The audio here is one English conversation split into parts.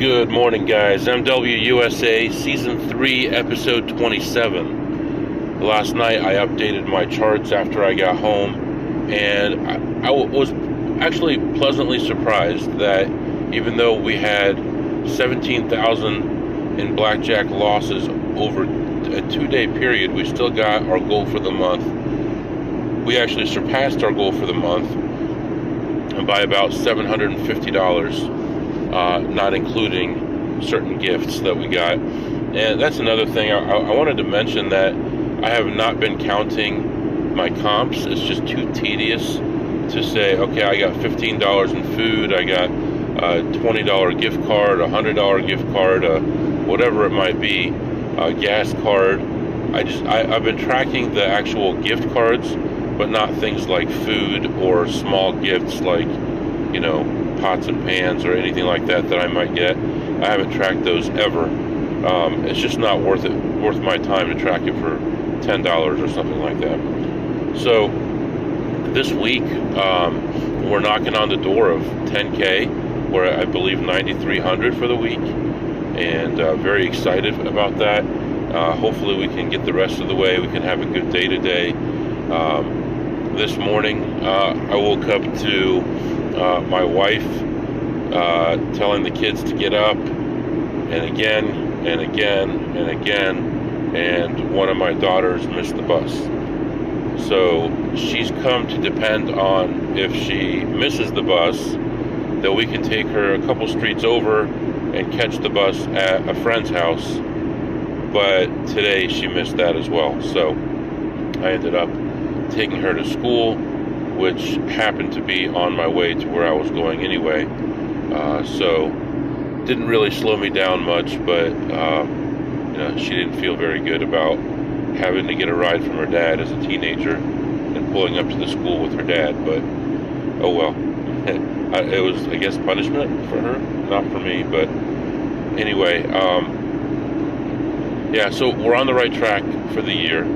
Good morning, guys. w2s, Season 3, Episode 27. Last night I updated my charts after I got home, and I was actually pleasantly surprised that even though we had 17,000 in Blackjack losses over a 2-day period, we still got our goal for the month. We actually surpassed our goal for the month by about $750. Not including certain gifts that we got. And that's another thing I wanted to mention, that I have not been counting my comps. It's just too tedious to say, okay, I got $15 in food, I got a $20 gift card, a $100 gift card, whatever it might be, a gas card. I've been tracking the actual gift cards, but not things like food or small gifts like, you know, pots and pans or anything like that I might get. I haven't tracked those ever. It's just not worth my time to track it for $10 or something like that. So this week we're knocking on the door of 10K. We're at, I believe, 9,300 for the week, and very excited about that. Hopefully we can get the rest of the way. We can have a good day today. This morning I woke up to my wife telling the kids to get up, and again and again and again, and one of my daughters missed the bus. So she's come to depend on, if she misses the bus, that we can take her a couple streets over and catch the bus at a friend's house. But today she missed that as well, so I ended up taking her to school, which happened to be on my way to where I was going anyway. So didn't really slow me down much, but you know, she didn't feel very good about having to get a ride from her dad as a teenager and pulling up to the school with her dad. But oh well. It was, I guess, punishment for her, not for me. But anyway, yeah, so we're on the right track for the year.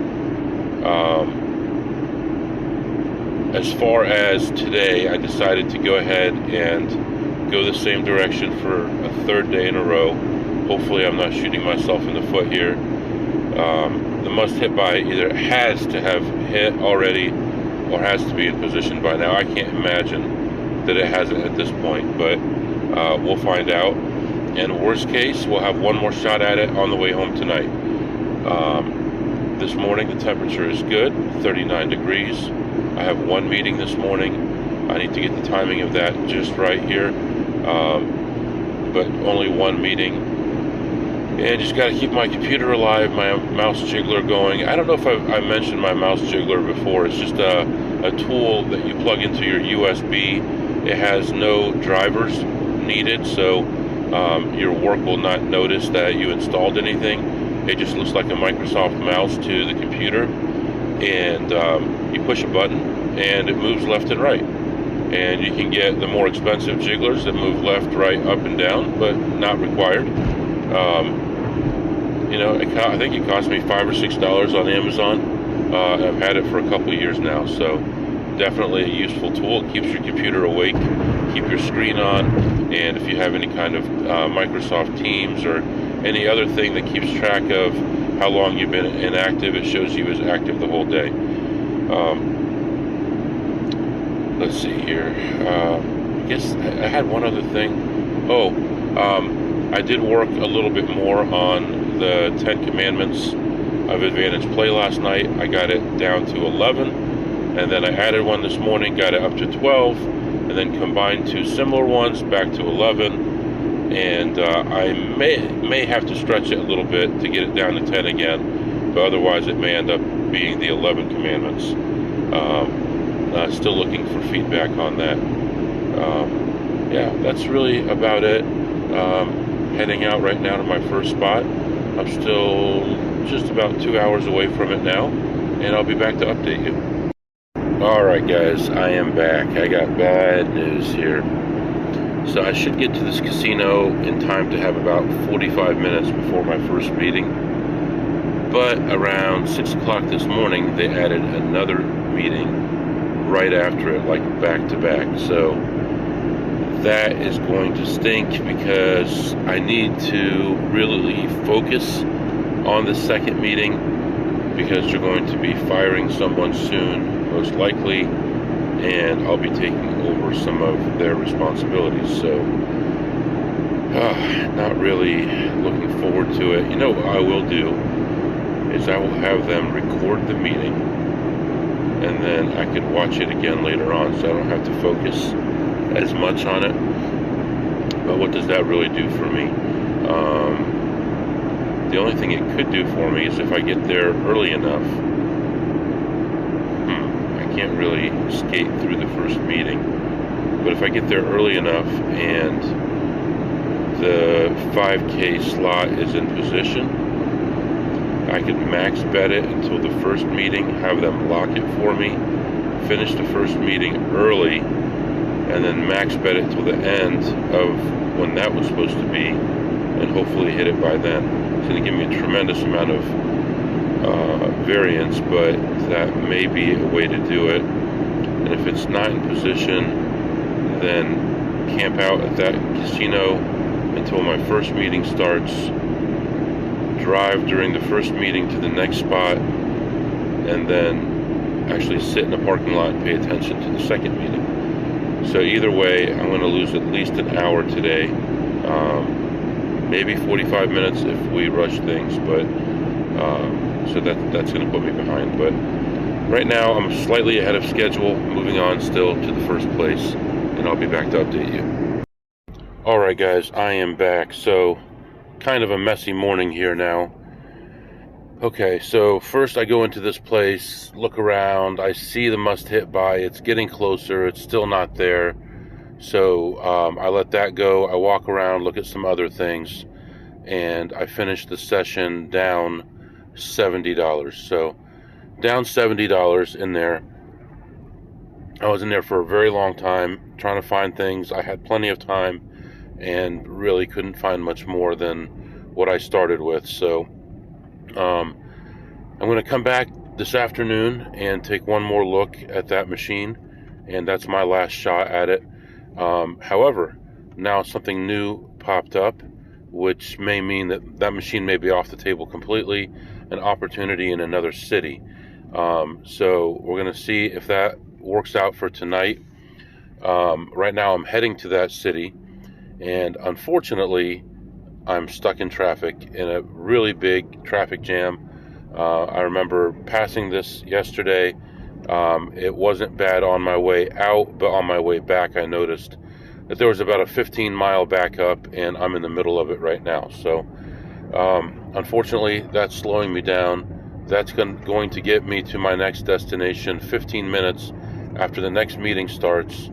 As far as today, I decided to go ahead and go the same direction for a third day in a row. Hopefully I'm not shooting myself in the foot here. The must hit by either has to have hit already or has to be in position by now. I can't imagine that it hasn't at this point, but we'll find out. And worst case, we'll have one more shot at it on the way home tonight. This morning the temperature is good, 39 degrees. I have one meeting this morning. I need to get the timing of that just right here, but only one meeting. And just got to keep my computer alive, my mouse jiggler going. I don't know if I mentioned my mouse jiggler before. It's just a tool that you plug into your USB. It has no drivers needed, so your work will not notice that you installed anything. It just looks like a Microsoft mouse to the computer, and you push a button and it moves left and right. And you can get the more expensive jigglers that move left, right, up and down, but not required. You know, I think it cost me $5 or $6 on Amazon. I've had it for a couple years now, so definitely a useful tool. It keeps your computer awake, keep your screen on, and if you have any kind of Microsoft Teams or any other thing that keeps track of how long you've been inactive, it shows you as active the whole day. Let's see here. I guess I had one other thing. Oh, I did work a little bit more on the 10 Commandments of Advantage Play last night. I got it down to 11, and then I added one this morning, got it up to 12, and then combined two similar ones back to 11. And I may have to stretch it a little bit to get it down to 10 again, but otherwise it may end up being the 11 Commandments. Still looking for feedback on that. Yeah, that's really about it. Heading out right now to my first spot. I'm still just about 2 hours away from it now, and I'll be back to update you. Alright guys, I am back. I got bad news here. So I should get to this casino in time to have about 45 minutes before my first meeting. But around 6 o'clock this morning, they added another meeting right after it, like back to back. So that is going to stink because I need to really focus on the second meeting, because they're going to be firing someone soon, most likely, and I'll be taking over some of their responsibilities. So not really looking forward to it. You know what I will do is I will have them record the meeting, and then I could watch it again later on, so I don't have to focus as much on it. But what does that really do for me? The only thing it could do for me is if I get there early enough. I can't really skate through the first meeting, but if I get there early enough and the 5K slot is in position, I could max bet it until the first meeting, have them lock it for me, finish the first meeting early, and then max bet it till the end of when that was supposed to be, and hopefully hit it by then. It's going to give me a tremendous amount of variance, but that may be a way to do it. And if it's not in position, then camp out at that casino until my first meeting starts, drive during the first meeting to the next spot, and then actually sit in the parking lot and pay attention to the second meeting. So either way, I'm going to lose at least an hour today, maybe 45 minutes if we rush things, but so that's going to put me behind. But right now I'm slightly ahead of schedule, moving on still to the first place, and I'll be back to update you. Alright guys, I am back. So kind of a messy morning here now. Okay, so first I go into this place, look around, I see the must hit by, it's getting closer, it's still not there. So I let that go. I walk around, look at some other things, and I finish the session down $70. So down $70 in there. I was in there for a very long time trying to find things. I had plenty of time and really couldn't find much more than what I started with. So I'm going to come back this afternoon and take one more look at that machine, and that's my last shot at it. However, now something new popped up, which may mean that that machine may be off the table completely, an opportunity in another city. So we're going to see if that works out for tonight. Right now I'm heading to that city, and unfortunately I'm stuck in traffic, in a really big traffic jam. I remember passing this yesterday. It wasn't bad on my way out, but on my way back I noticed that there was about a 15-mile backup, and I'm in the middle of it right now. So unfortunately that's slowing me down. That's going to get me to my next destination 15 minutes after the next meeting starts.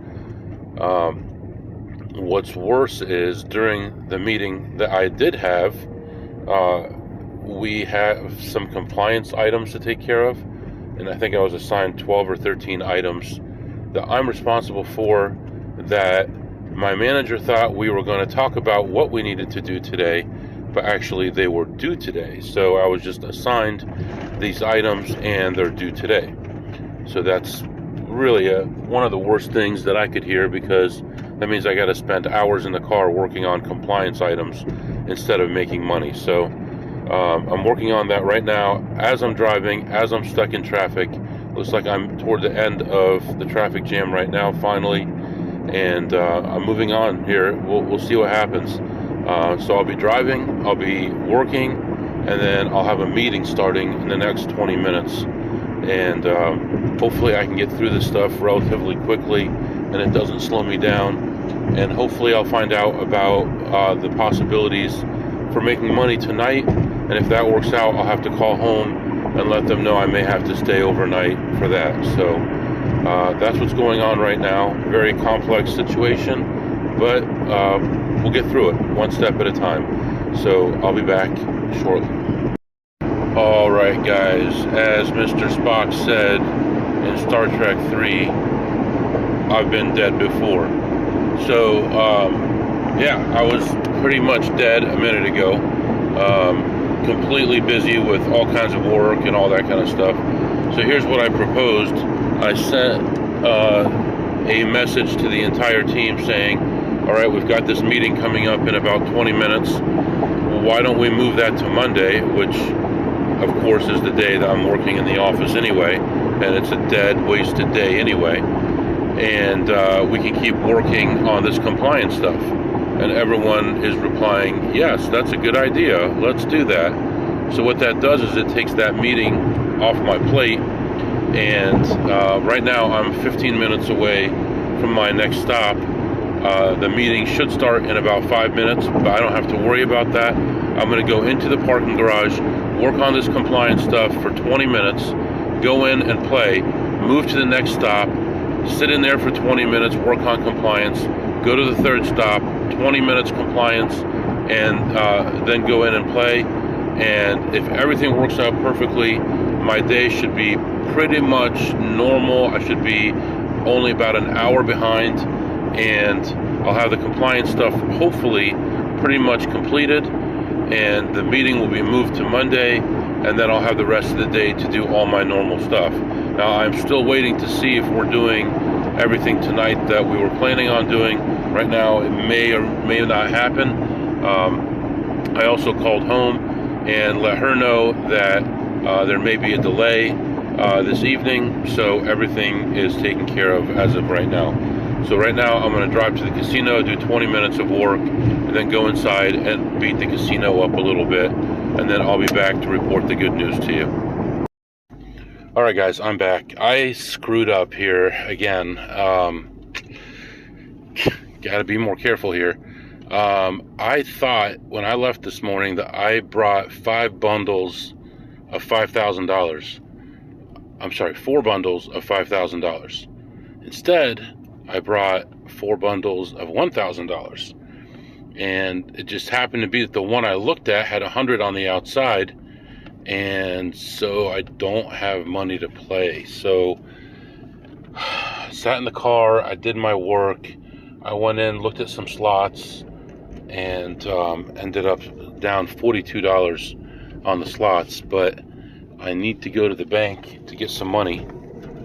What's worse is during the meeting that I did have, we have some compliance items to take care of, and I think I was assigned 12 or 13 items that I'm responsible for, that my manager thought we were going to talk about what we needed to do today, but actually they were due today. So I was just assigned these items and they're due today. So that's really one of the worst things that I could hear, because that means I got to spend hours in the car working on compliance items instead of making money. So I'm working on that right now as I'm driving, as I'm stuck in traffic. Looks like I'm toward the end of the traffic jam right now, finally, and I'm moving on here. We'll see what happens. So I'll be driving, I'll be working, and then I'll have a meeting starting in the next 20 minutes. And hopefully I can get through this stuff relatively quickly and it doesn't slow me down. And hopefully I'll find out about the possibilities for making money tonight. And if that works out, I'll have to call home and let them know I may have to stay overnight for that. So that's what's going on right now. Very complex situation, but we'll get through it one step at a time. So I'll be back shortly. Alright guys, as Mr. Spock said in Star Trek 3, I've been dead before. So, yeah, I was pretty much dead a minute ago. Completely busy with all kinds of work and all that kind of stuff. So here's what I proposed. I sent a message to the entire team saying, all right, we've got this meeting coming up in about 20 minutes. Why don't we move that to Monday, which of course is the day that I'm working in the office anyway, and it's a dead, wasted day anyway. And we can keep working on this compliance stuff. And everyone is replying, yes, that's a good idea, let's do that. So what that does is it takes that meeting off my plate, and right now I'm 15 minutes away from my next stop. The meeting should start in about 5 minutes, but I don't have to worry about that. I'm going to go into the parking garage, work on this compliance stuff for 20 minutes, go in and play, move to the next stop, sit in there for 20 minutes, work on compliance, go to the third stop, 20 minutes compliance, and then go in and play. And if everything works out perfectly, my day should be pretty much normal. I should be only about an hour behind, and I'll have the compliance stuff hopefully pretty much completed, and the meeting will be moved to Monday, and then I'll have the rest of the day to do all my normal stuff. Now, I'm still waiting to see if we're doing everything tonight that we were planning on doing. Right now, it may or may not happen. I also called home and let her know that there may be a delay this evening, so everything is taken care of as of right now. So right now, I'm going to drive to the casino, do 20 minutes of work, and then go inside and beat the casino up a little bit, and then I'll be back to report the good news to you. Alright guys, I'm back. I screwed up here again. Gotta be more careful here. I thought when I left this morning that I brought 5 bundles of $5,000. I'm sorry, 4 bundles of $5,000. Instead, I brought 4 bundles of $1,000. And it just happened to be that the one I looked at had 100 on the outside, and so I don't have money to play. So I sat in the car, I did my work, I went in, looked at some slots, and ended up down $42 on the slots. But I need to go to the bank to get some money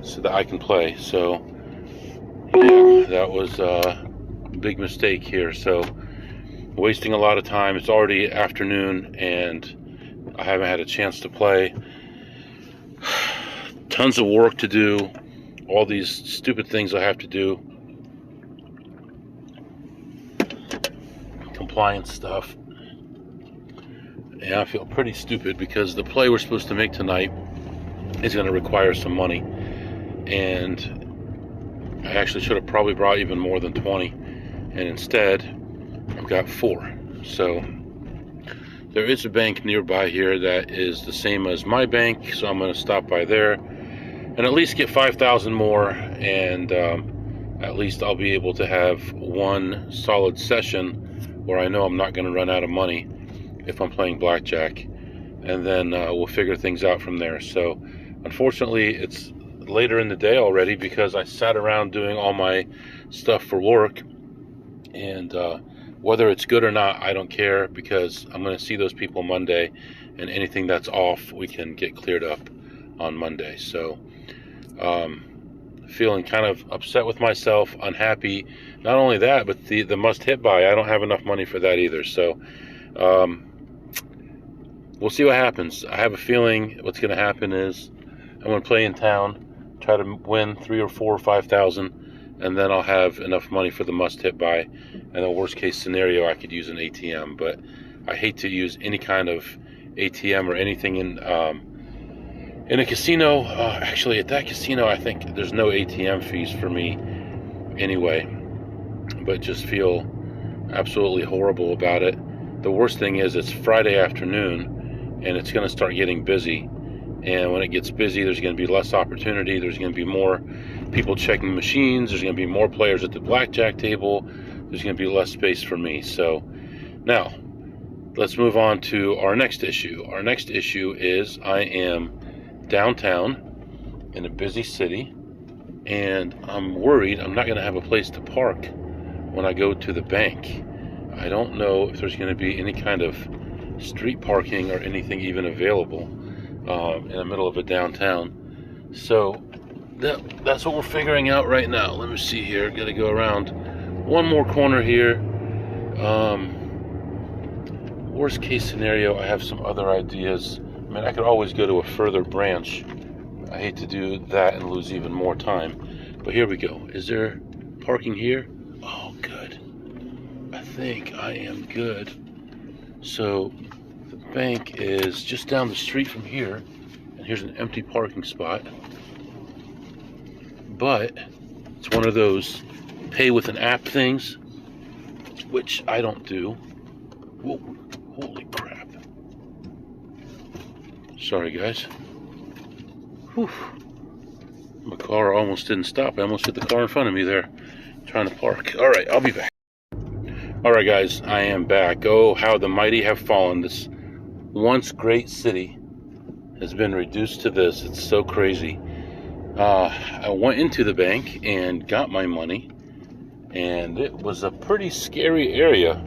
so that I can play. So yeah, that was a big mistake here. So wasting a lot of time. It's already afternoon and I haven't had a chance to play. Tons of work to do. All these stupid things I have to do. Compliance stuff. And I feel pretty stupid because the play we're supposed to make tonight is going to require some money. And I actually should have probably brought even more than 20. And instead, I've got 4. So there is a bank nearby here that is the same as my bank, so I'm going to stop by there and at least get 5,000 more, and at least I'll be able to have one solid session where I know I'm not going to run out of money if I'm playing blackjack, and then we'll figure things out from there. So unfortunately, it's later in the day already because I sat around doing all my stuff for work, and whether it's good or not, I don't care, because I'm going to see those people Monday, and anything that's off, we can get cleared up on Monday. So, feeling kind of upset with myself, unhappy. Not only that, but the must-hit buy, I don't have enough money for that either. So, we'll see what happens. I have a feeling what's going to happen is I'm going to play in town, try to win 3 or 4 or 5,000, and then I'll have enough money for the must-hit buy. And the worst case scenario, I could use an ATM, but I hate to use any kind of ATM or anything in a casino. Actually, at that casino, I think there's no ATM fees for me anyway, but just feel absolutely horrible about it. The worst thing is it's Friday afternoon, and it's going to start getting busy. And when it gets busy, there's going to be less opportunity. There's going to be more people checking machines. There's going to be more players at the blackjack table. There's going to be less space for me. So now let's move on to our next issue. Our next issue is I am downtown in a busy city, and I'm worried I'm not going to have a place to park when I go to the bank. I don't know if there's going to be any kind of street parking or anything even available in the middle of a downtown. So that's what we're figuring out right now. Let me see here. Got to go around one more corner here. Worst case scenario, I have some other ideas. I mean, I could always go to a further branch. I hate to do that and lose even more time. But here we go. Is there parking here? Oh, good. I think I am good. So the bank is just down the street from here. And here's an empty parking spot. But it's one of those pay with an app things, which I don't do. Whoa, holy crap. Sorry, guys. Whew. My car almost didn't stop. I almost hit the car in front of me there, trying to park. All right, I'll be back. All right, guys, I am back. Oh, how the mighty have fallen. This once great city has been reduced to this. It's so crazy. I went into the bank and got my money, and it was a pretty scary area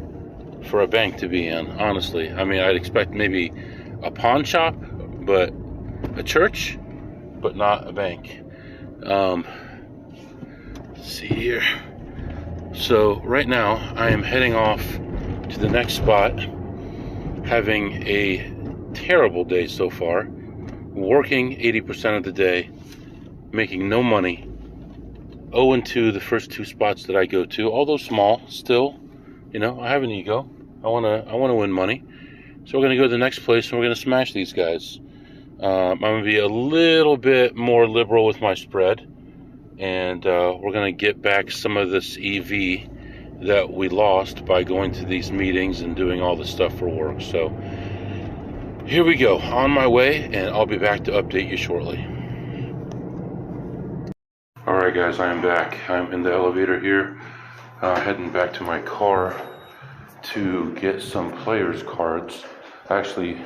for a bank to be in, honestly. I mean, I'd expect maybe a pawn shop, but a church, but not a bank. Let's see here. So right now I am heading off to the next spot, having a terrible day so far, working 80% of the day, making no money, 0-2 the first two spots that I go to, although small, still, you know, I have an ego. I wanna win money. So we're gonna go to the next place and we're gonna smash these guys. I'm gonna be a little bit more liberal with my spread, and we're gonna get back some of this EV that we lost by going to these meetings and doing all the stuff for work. So here we go, on my way, and I'll be back to update you shortly. Alright guys, I am back. I'm in the elevator here, heading back to my car to get some players cards. Actually,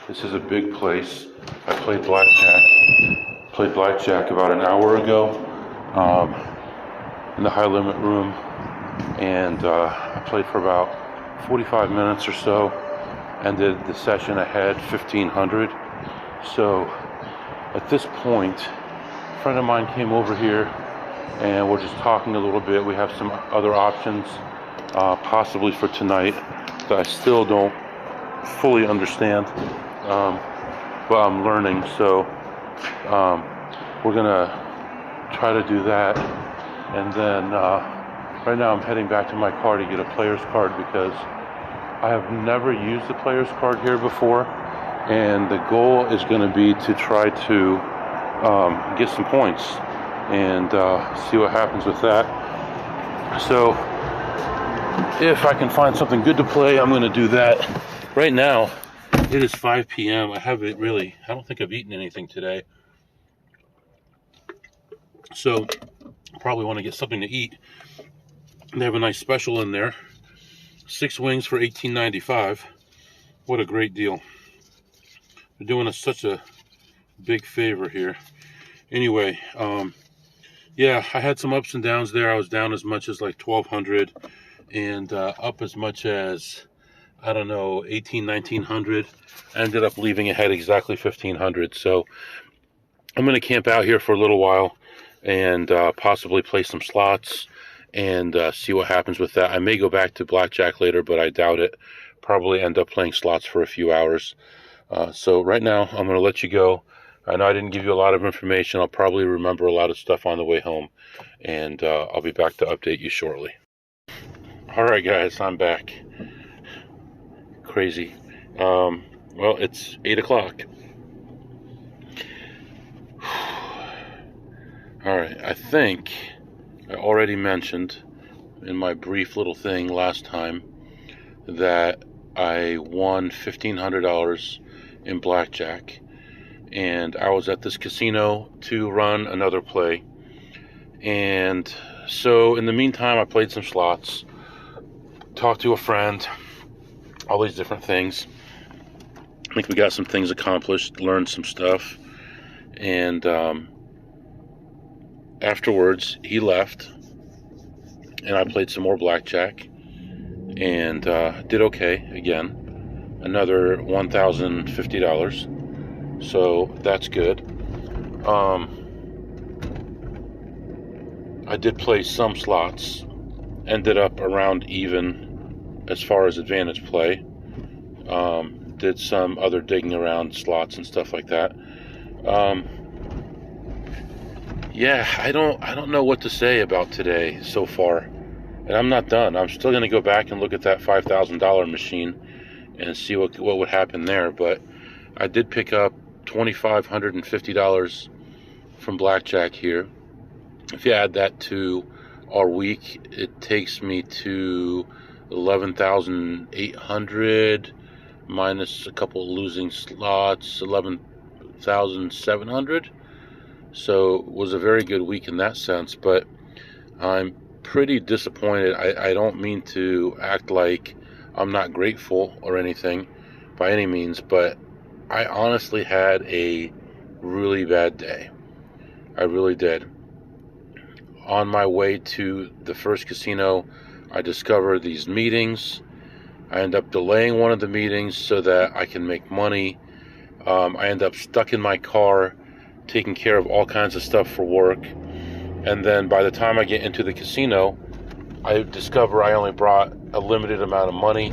this is a big place. I played blackjack about an hour ago in the high limit room, and I played for about 45 minutes or so, ended the session ahead 1500. So at this point, a friend of mine came over here and we're just talking a little bit. We have some other options possibly for tonight that I still don't fully understand, but I'm learning. So we're gonna try to do that, and then right now I'm heading back to my car to get a player's card, because I have never used the player's card here before, and the goal is going to be to try to get some points and see what happens with that. So if I can find something good to play, I'm going to do that. Right now it is 5 p.m. I don't think I've eaten anything today, so probably want to get something to eat. They have a nice special in there, 6 wings for $18.95. What a great deal. They're doing us such a big favor here. Anyway, yeah, I had some ups and downs there. I was down as much as like 1,200 and up as much as, I don't know, 1,900. I ended up leaving ahead exactly 1,500. So I'm going to camp out here for a little while and possibly play some slots and see what happens with that. I may go back to blackjack later, but I doubt it. Probably end up playing slots for a few hours. So right now, I'm going to let you go. I know I didn't give you a lot of information. I'll probably remember a lot of stuff on the way home, and I'll be back to update you shortly. All right, guys, I'm back. Crazy. Well, it's 8 o'clock. All right, I think I already mentioned in my brief little thing last time that I won $1,500 in blackjack, and I was at this casino to run another play. And so in the meantime, I played some slots, talked to a friend, all these different things. I think we got some things accomplished, learned some stuff, and afterwards he left and I played some more blackjack and did okay again, another $1,050, so that's good. I did play some slots ended up around even as far as advantage play. Did some other digging around slots and stuff like that. Yeah, I don't know what to say about today so far, and I'm not done. I'm still going to go back and look at that $5,000 machine and see what would happen there. But I did pick up $2,550 from Blackjack here. If you add that to our week, it takes me to 11,800 minus a couple losing slots, 11,700. So it was a very good week in that sense, but I'm pretty disappointed. I don't mean to act like I'm not grateful or anything by any means, but I honestly had a really bad day. I really did. On my way to the first casino, I discovered these meetings. I end up delaying one of the meetings so that I can make money. I end up stuck in my car taking care of all kinds of stuff for work. And then by the time I get into the casino, I discover I only brought a limited amount of money.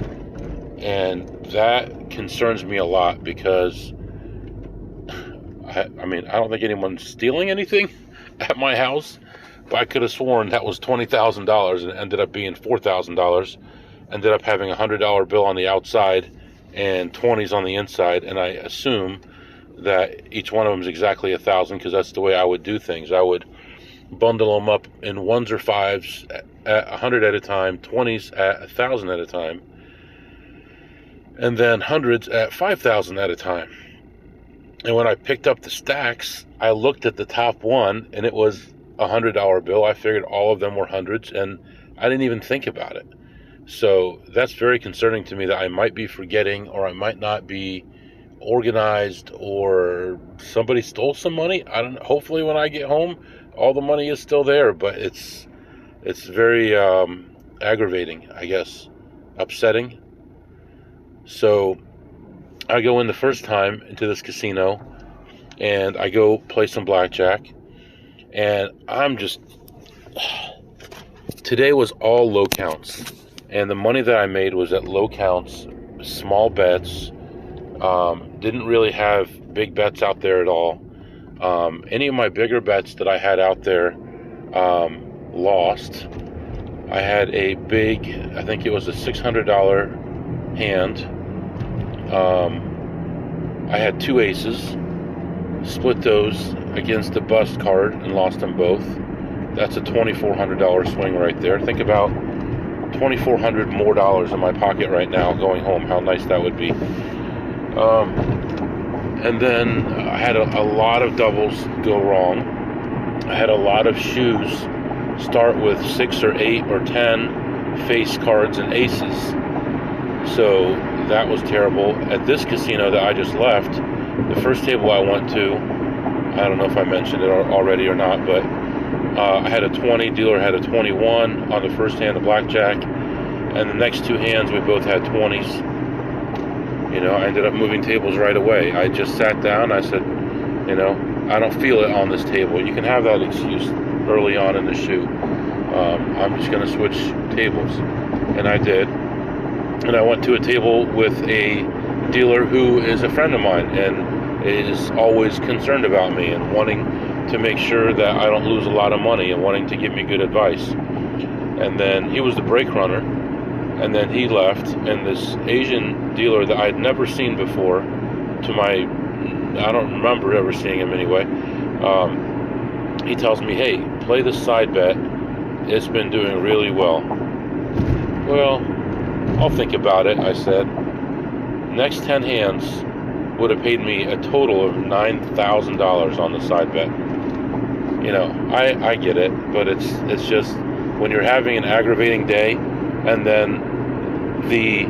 And that concerns me a lot because, I don't think anyone's stealing anything at my house. But I could have sworn that was $20,000 and it ended up being $4,000. Ended up having a $100 bill on the outside and 20s on the inside. And I assume that each one of them is exactly 1,000 because that's the way I would do things. I would bundle them up in 1s or 5s at 100 at a time, 20s at 1,000 at a time, and then 100s at 5,000 at a time. And when I picked up the stacks, I looked at the top one and it was a $100 bill. I figured all of them were hundreds and I didn't even think about it. So that's very concerning to me that I might be forgetting or I might not be organized or somebody stole some money. I don't know. Hopefully when I get home, all the money is still there, but it's very aggravating, I guess, upsetting. So I go in the first time into this casino and I go play some blackjack. And today was all low counts. And the money that I made was at low counts, small bets. Didn't really have big bets out there at all. Any of my bigger bets that I had out there lost. I had a big, I think it was a $600 hand. I had 2 aces. Split those against the bust card and lost them both. That's a $2,400 swing right there. Think about $2,400 more dollars in my pocket right now going home. How nice that would be. And then I had a lot of doubles go wrong. I had a lot of shoes start with 6 or 8 or 10 face cards and aces. So that was terrible. At this casino that I just left, the first table I went to, I don't know if I mentioned it already or not, but I had a 20, dealer had a 21 on the first hand of blackjack, and the next 2 hands we both had 20s. I ended up moving tables right away. I just sat down, I said, I don't feel it on this table. You can have that excuse early on in the shoot. I'm just going to switch tables. And I did. And I went to a table with a dealer who is a friend of mine and is always concerned about me and wanting to make sure that I don't lose a lot of money and wanting to give me good advice. And then he was the brake runner, and then he left, and this Asian dealer that I'd never seen before, I don't remember ever seeing him anyway, he tells me, hey, play this side bet, it's been doing really well. Well, I'll think about it, I said. Next 10 hands would have paid me a total of $9,000 on the side bet. I get it, but it's just when you're having an aggravating day and then the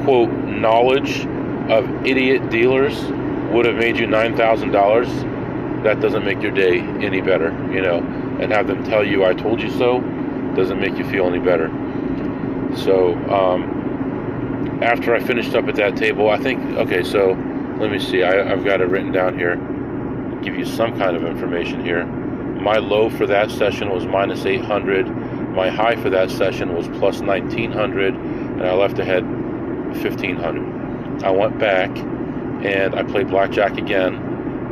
quote knowledge of idiot dealers would have made you $9,000, that doesn't make your day any better, and have them tell you I told you so doesn't make you feel any better. So after I finished up at that table, I think, okay, so let me see, I've got it written down here, give you some kind of information here. My low for that session was minus 800, my high for that session was plus 1900, and I left ahead 1500. I went back and I played blackjack again.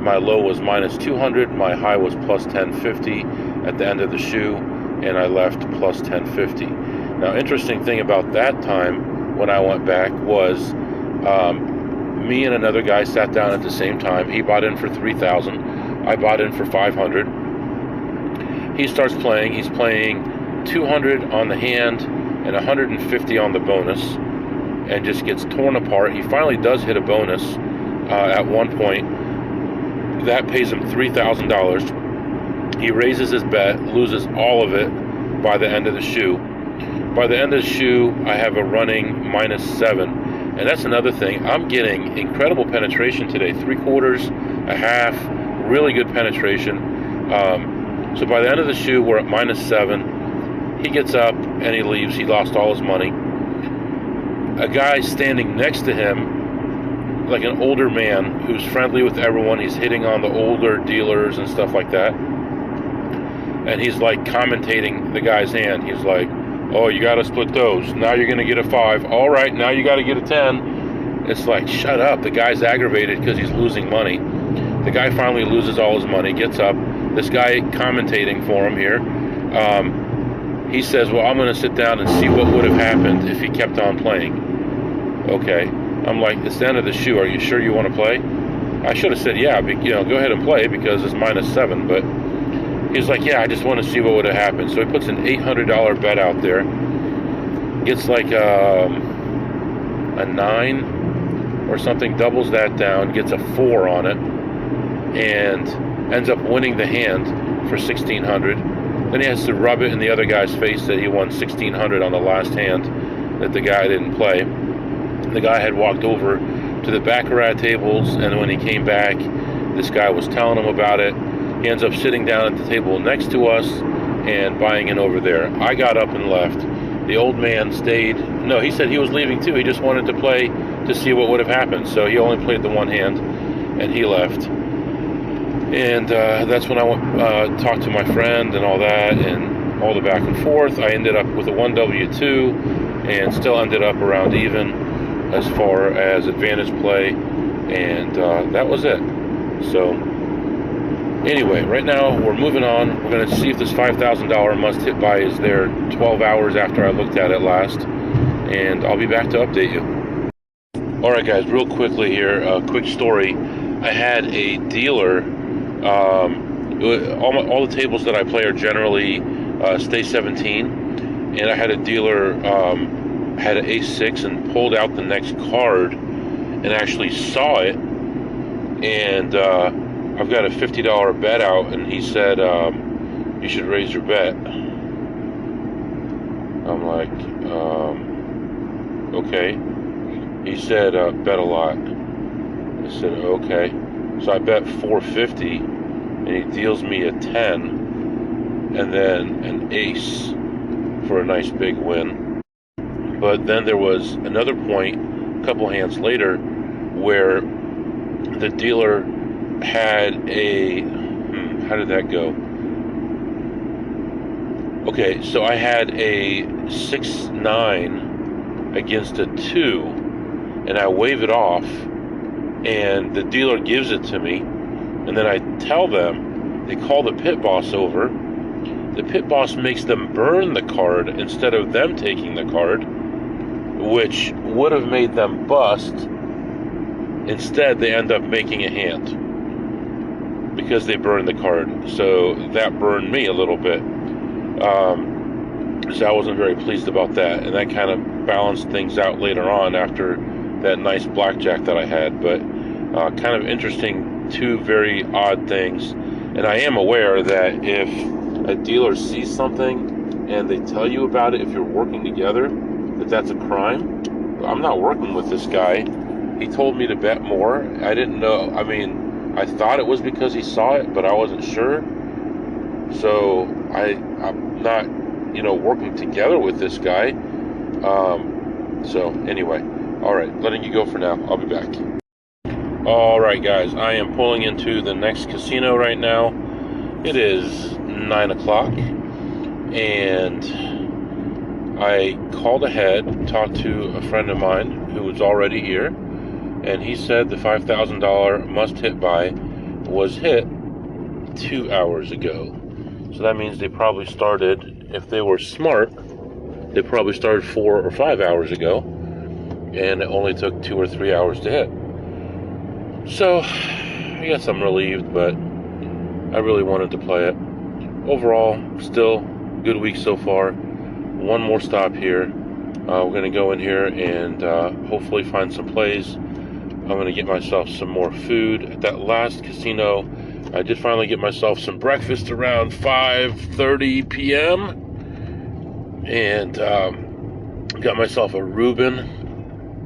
My low was minus 200, my high was plus 1050 at the end of the shoe, and I left plus 1050. Now, interesting thing about that time when I went back was me and another guy sat down at the same time. He bought in for 3,000. I bought in for 500. He starts playing. He's playing 200 on the hand and 150 on the bonus, and just gets torn apart. He finally does hit a bonus at one point. That pays him $3,000. He raises his bet, loses all of it by the end of the shoe. By the end of the shoe, I have a running -7. And that's another thing. I'm getting incredible penetration today. 3/4, a half, really good penetration. So by the end of the shoe, we're at -7. He gets up and he leaves. He lost all his money. A guy standing next to him, like an older man who's friendly with everyone. He's hitting on the older dealers and stuff like that. And he's like commentating the guy's hand. He's like, oh, you got to split those. Now you're going to get a 5. All right, now you got to get a 10. It's like, shut up. The guy's aggravated because he's losing money. The guy finally loses all his money, gets up. This guy commentating for him here, he says, well, I'm going to sit down and see what would have happened if he kept on playing. Okay. I'm like, it's the end of the shoe. Are you sure you want to play? I should have said, yeah, go ahead and play because it's -7. But he's like, yeah, I just want to see what would have happened. So he puts an $800 bet out there. Gets like a 9 or something, doubles that down, gets a 4 on it, and ends up winning the hand for $1,600. Then he has to rub it in the other guy's face that he won $1,600 on the last hand that the guy didn't play. The guy had walked over to the baccarat tables, and when he came back, this guy was telling him about it. He ends up sitting down at the table next to us and buying in over there. I got up and left. The old man stayed. No, he said he was leaving too. He just wanted to play to see what would have happened. So he only played the one hand, and he left. And that's when I went talked to my friend and all that, and all the back and forth. I ended up with a 1W2 and still ended up around even as far as advantage play, and that was it. So anyway, right now we're moving on. We're going to see if this $5,000 must hit buy is there 12 hours after I looked at it last, and I'll be back to update you. Alright guys, real quickly here, a quick story. I had a dealer, all the tables that I play are generally stay 17, and I had a dealer had an ace-6 and pulled out the next card and actually saw it, and I've got a $50 bet out, and he said you should raise your bet. I'm like, okay. He said bet a lot. I said okay. So I bet 450, and he deals me a 10 and then an ace for a nice big win. But then there was another point, a couple hands later, where the dealer had a, how did that go? Okay, so I had a 6-9 against a 2, and I wave it off, and the dealer gives it to me, and then I tell them, they call the pit boss over. The pit boss makes them burn the card instead of them taking the card, which would have made them bust. Instead, they end up making a hand because they burned the card. So that burned me a little bit. So I wasn't very pleased about that, and that kind of balanced things out later on after that nice blackjack that I had. But kind of interesting, two very odd things. And I am aware that if a dealer sees something and they tell you about it, if you're working together, that's a crime. I'm not working with this guy. He told me to bet more. I didn't know. I mean, I thought it was because he saw it, but I wasn't sure. So I'm not, working together with this guy. So anyway, all right, letting you go for now. I'll be back. All right, guys, I am pulling into the next casino right now. It is 9 o'clock, and I called ahead, talked to a friend of mine who was already here, and he said the $5,000 must-hit buy was hit 2 hours ago. So that means they probably started, if they were smart, they probably started 4 or 5 hours ago, and it only took 2 or 3 hours to hit. So, I guess I'm relieved, but I really wanted to play it. Overall, still good week so far. One more stop here. We're going to go in here and hopefully find some plays. I'm going to get myself some more food. At that last casino, I did finally get myself some breakfast around 5:30 p.m. And got myself a Reuben.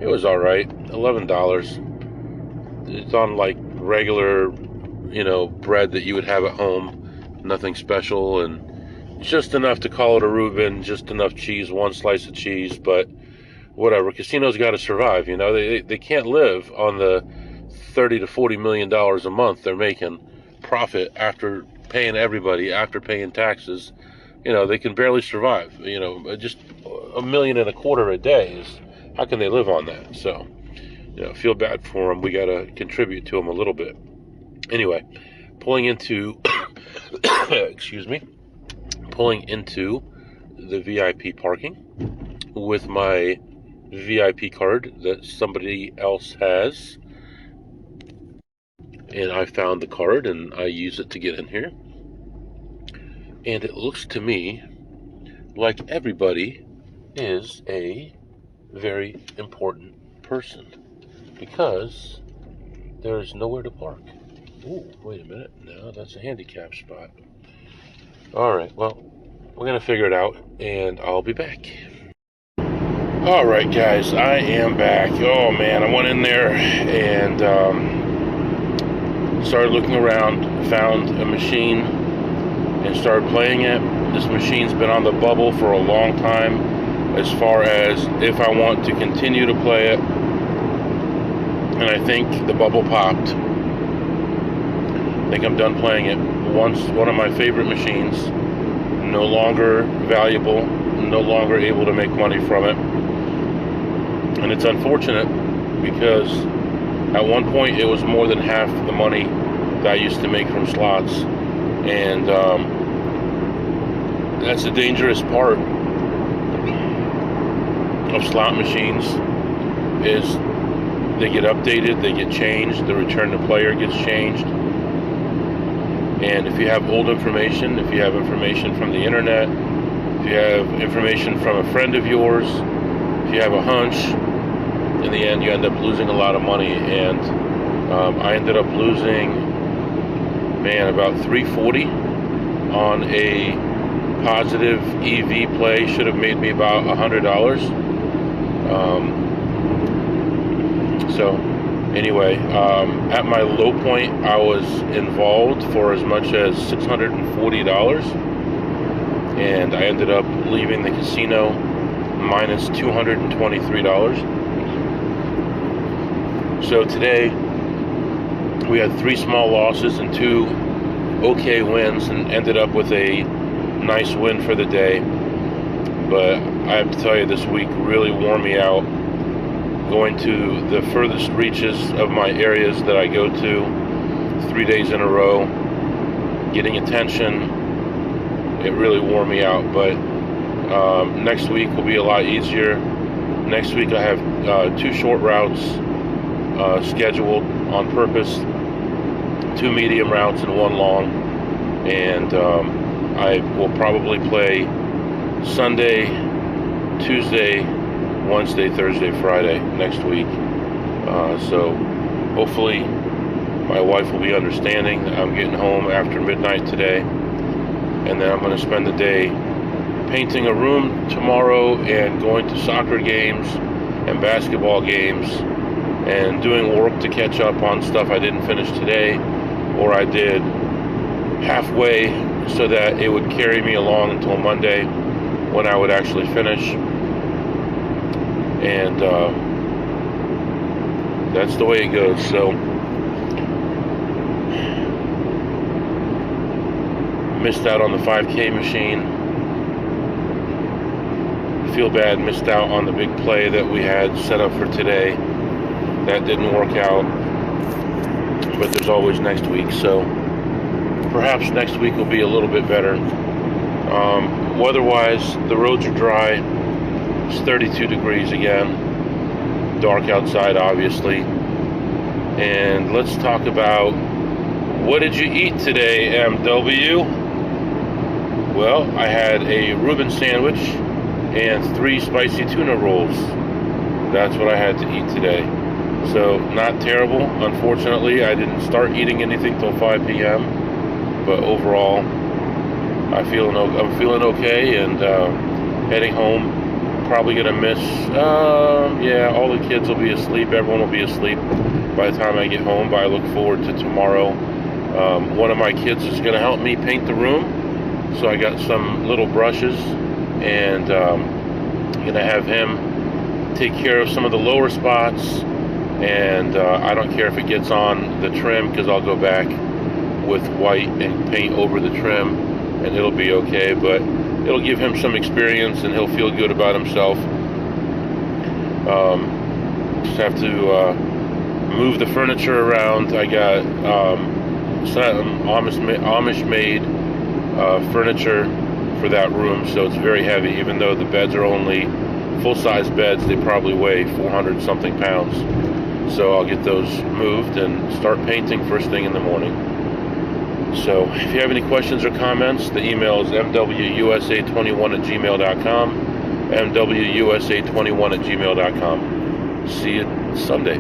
It was all right, $11. It's on like regular, bread that you would have at home. Nothing special, and just enough to call it a Reuben, just enough cheese, one slice of cheese, but whatever. Casinos got to survive, They can't live on the $30 to $40 million a month they're making profit after paying everybody, after paying taxes. They can barely survive. Just $1.25 million a day is, how can they live on that? So, feel bad for them. We got to contribute to them a little bit. Anyway, pulling into, pulling into the VIP parking with my VIP card that somebody else has. And I found the card and I use it to get in here. And it looks to me like everybody is a very important person, because there's nowhere to park. Ooh, wait a minute. No, that's a handicap spot. Alright, well, we're going to figure it out, and I'll be back. Alright, guys, I am back. Oh, man, I went in there and started looking around, found a machine, and started playing it. This machine's been on the bubble for a long time, as far as if I want to continue to play it. And I think the bubble popped. I think I'm done playing it. Once one of my favorite machines, no longer valuable, no longer able to make money from it. And it's unfortunate, because at one point it was more than half the money that I used to make from slots. And that's the dangerous part of slot machines, is they get updated, they get changed, the return to player gets changed. And if you have old information, if you have information from the internet, if you have information from a friend of yours, if you have a hunch, in the end you end up losing a lot of money. And I ended up losing, about $340 on a positive EV play. Should have made me about $100. So anyway, at my low point, I was involved for as much as $640, and I ended up leaving the casino minus $223. So today, we had 3 small losses and 2 okay wins, and ended up with a nice win for the day. But I have to tell you, this week really wore me out. Going to the furthest reaches of my areas that I go to 3 days in a row, getting attention, it really wore me out. But next week will be a lot easier. Next week I have 2 short routes scheduled on purpose, 2 medium routes and 1 long. And I will probably play Sunday, Tuesday, Wednesday, Thursday, Friday next week. So hopefully my wife will be understanding. I'm getting home after midnight today, and then I'm going to spend the day painting a room tomorrow, and going to soccer games and basketball games, and doing work to catch up on stuff I didn't finish today, or I did halfway, so that it would carry me along until Monday, when I would actually finish. And that's the way it goes. So missed out on the 5K machine. feel bad, missed out on the big play that we had set up for today. That didn't work out, but there's always next week, so perhaps next week will be a little bit better. Weather-wise, the roads are dry. It's 32 degrees again. Dark outside, obviously. And let's talk about, what did you eat today, MW? Well, I had a Reuben sandwich and 3 spicy tuna rolls. That's what I had to eat today. So, not terrible. Unfortunately, I didn't start eating anything till 5 p.m. But overall, I'm feeling okay, and heading home. Probably gonna miss, yeah, all the kids will be asleep. Everyone will be asleep by the time I get home, but I look forward to tomorrow. One of my kids is gonna help me paint the room, so I got some little brushes, and gonna have him take care of some of the lower spots, and I don't care if it gets on the trim, because I'll go back with white and paint over the trim, and it'll be okay, but it'll give him some experience, and he'll feel good about himself. Just have to move the furniture around. I got some Amish-made furniture for that room, so it's very heavy. Even though the beds are only full-size beds, they probably weigh 400-something pounds. So I'll get those moved and start painting first thing in the morning. So if you have any questions or comments, the email is mwusa21@gmail.com, mwusa21@gmail.com. See you Sunday.